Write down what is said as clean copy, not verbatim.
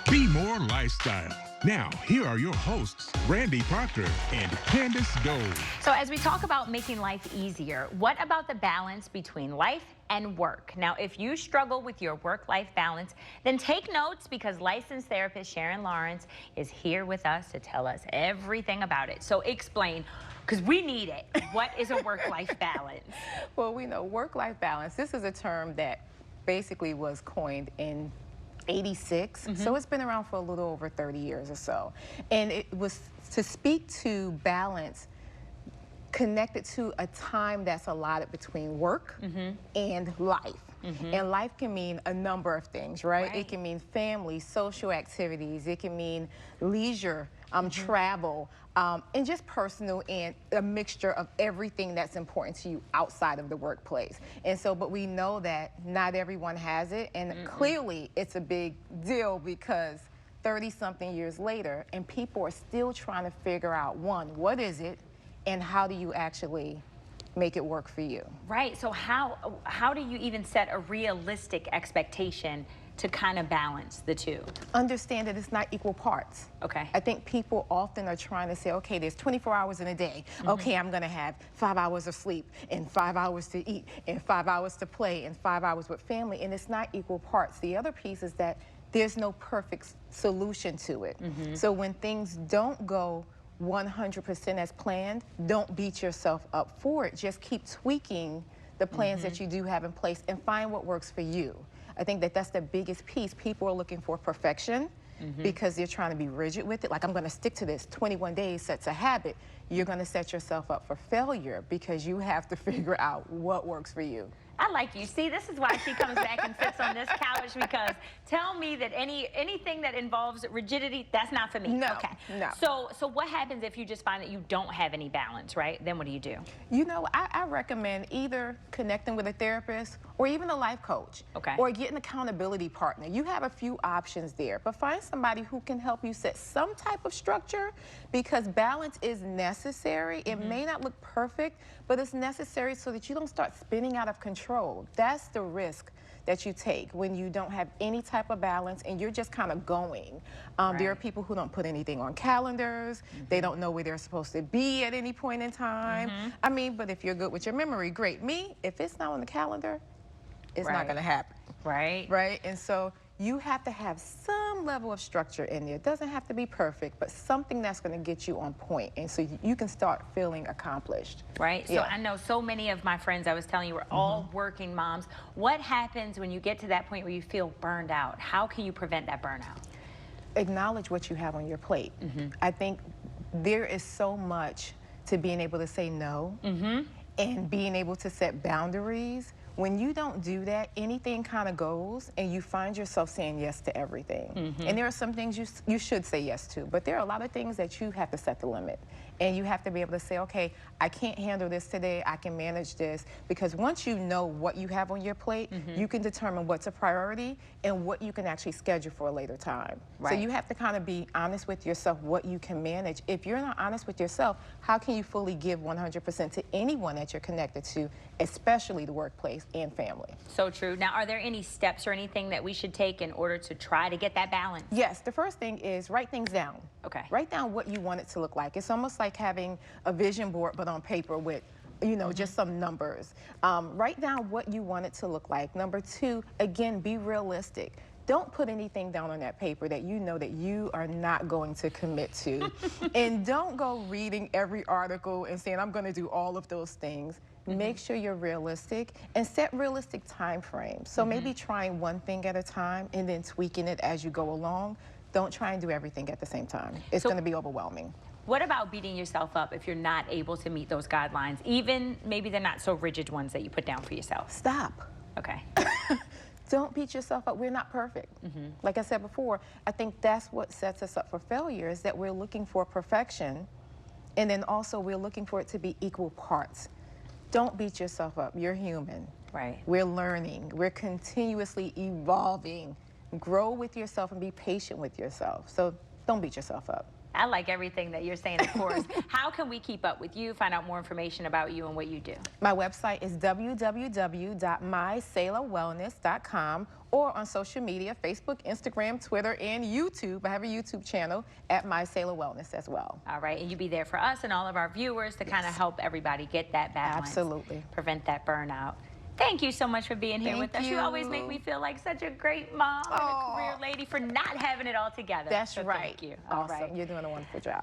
BMore Lifestyle. Now, here are your hosts, Randy Parker and Candace Gold. So as we talk about making life easier, what about the balance between life and work? Now, if you struggle with your work-life balance, then take notes because licensed therapist Sharon Lawrence is here with us to tell us everything about it. So explain, because we need it. What is a work-life balance? Well, we know work-life balance, this is a term that basically was coined in 86, so it's been around for a little over 30 years or so. And it was to speak to balance connected to a time that's allotted between work and life. And life can mean a number of things, right? It can mean family, social activities, it can mean leisure, travel, and just personal, and a mixture of everything that's important to you outside of the workplace. And so, but we know that not everyone has it, and clearly it's a big deal because 30-something years later, and people are still trying to figure out, one, what is it, and how do you actually make it work for you? Right, so how do you even set a realistic expectation to kind of balance the two? Understand that it's not equal parts. Okay. I think people often are trying to say, okay, there's 24 hours in a day. Okay, I'm gonna have 5 hours of sleep and 5 hours to eat and 5 hours to play and 5 hours with family, and it's not equal parts. The other piece is that there's no perfect solution to it. So when things don't go 100% as planned, don't beat yourself up for it. Just keep tweaking the plans that you do have in place and find what works for you. I think that that's the biggest piece. People are looking for perfection because they're trying to be rigid with it. Like, I'm gonna stick to this. 21 days sets a habit. You're gonna set yourself up for failure because you have to figure out what works for you. I like you. See, this is why she comes back and sits on this couch, because tell me that anything that involves rigidity, that's not for me. No, okay. no. So what happens if you just find that you don't have any balance, right? Then what do you do? You know, I recommend either connecting with a therapist or even a life coach. Okay. Or get an accountability partner. You have a few options there, but find somebody who can help you set some type of structure, because balance is necessary. It may not look perfect, but it's necessary so that you don't start spinning out of control. That's the risk that you take when you don't have any type of balance and you're just kind of going. There are people who don't put anything on calendars. They don't know where they're supposed to be at any point in time. I mean, but if you're good with your memory, great. Me, if it's not on the calendar, it's not gonna happen. Right? And so you have to have some level of structure in there. It doesn't have to be perfect, but something that's gonna get you on point, and so you can start feeling accomplished. Right, so I know so many of my friends, I was telling you, we're all working moms. What happens when you get to that point where you feel burned out? How can you prevent that burnout? Acknowledge what you have on your plate. I think there is so much to being able to say no and being able to set boundaries. When you don't do that, anything kind of goes, and you find yourself saying yes to everything. And there are some things you should say yes to, but there are a lot of things that you have to set the limit. And you have to be able to say, okay, I can't handle this today, I can manage this. Because once you know what you have on your plate, you can determine what's a priority and what you can actually schedule for a later time. So you have to kind of be honest with yourself what you can manage. If you're not honest with yourself, how can you fully give 100% to anyone that you're connected to, especially the workplace and family? So true. Now, are there any steps or anything that we should take in order to try to get that balance? Yes, the first thing is write things down. Okay. Write down what you want it to look like. It's almost like having a vision board, but on paper with, you know, just some numbers. Write down what you want it to look like. Number two, again, be realistic. Don't put anything down on that paper that you know that you are not going to commit to. And don't go reading every article and saying, I'm going to do all of those things. Make sure you're realistic and set realistic time frames. So maybe trying one thing at a time and then tweaking it as you go along. Don't try and do everything at the same time. It's going to be overwhelming. What about beating yourself up if you're not able to meet those guidelines, even maybe they're not so rigid ones that you put down for yourself? Stop. Okay. Don't beat yourself up. We're not perfect. Like I said before, I think that's what sets us up for failure, is that we're looking for perfection, and then also we're looking for it to be equal parts. Don't beat yourself up. You're human. Right. We're learning. We're continuously evolving. Grow with yourself and be patient with yourself. So don't beat yourself up. I like everything that you're saying, of course. How can we keep up with you, find out more information about you and what you do? My website is www.mysalawellness.com, or on social media, Facebook, Instagram, Twitter, and YouTube. I have a YouTube channel at My Sailor Wellness as well. All right, and you be there for us and all of our viewers to kind of help everybody get that balance. Absolutely. Prevent that burnout. Thank you so much for being here with us. You always make me feel like such a great mom and a career lady for not having it all together. That's so right. Thank you. Awesome. You're doing a wonderful job.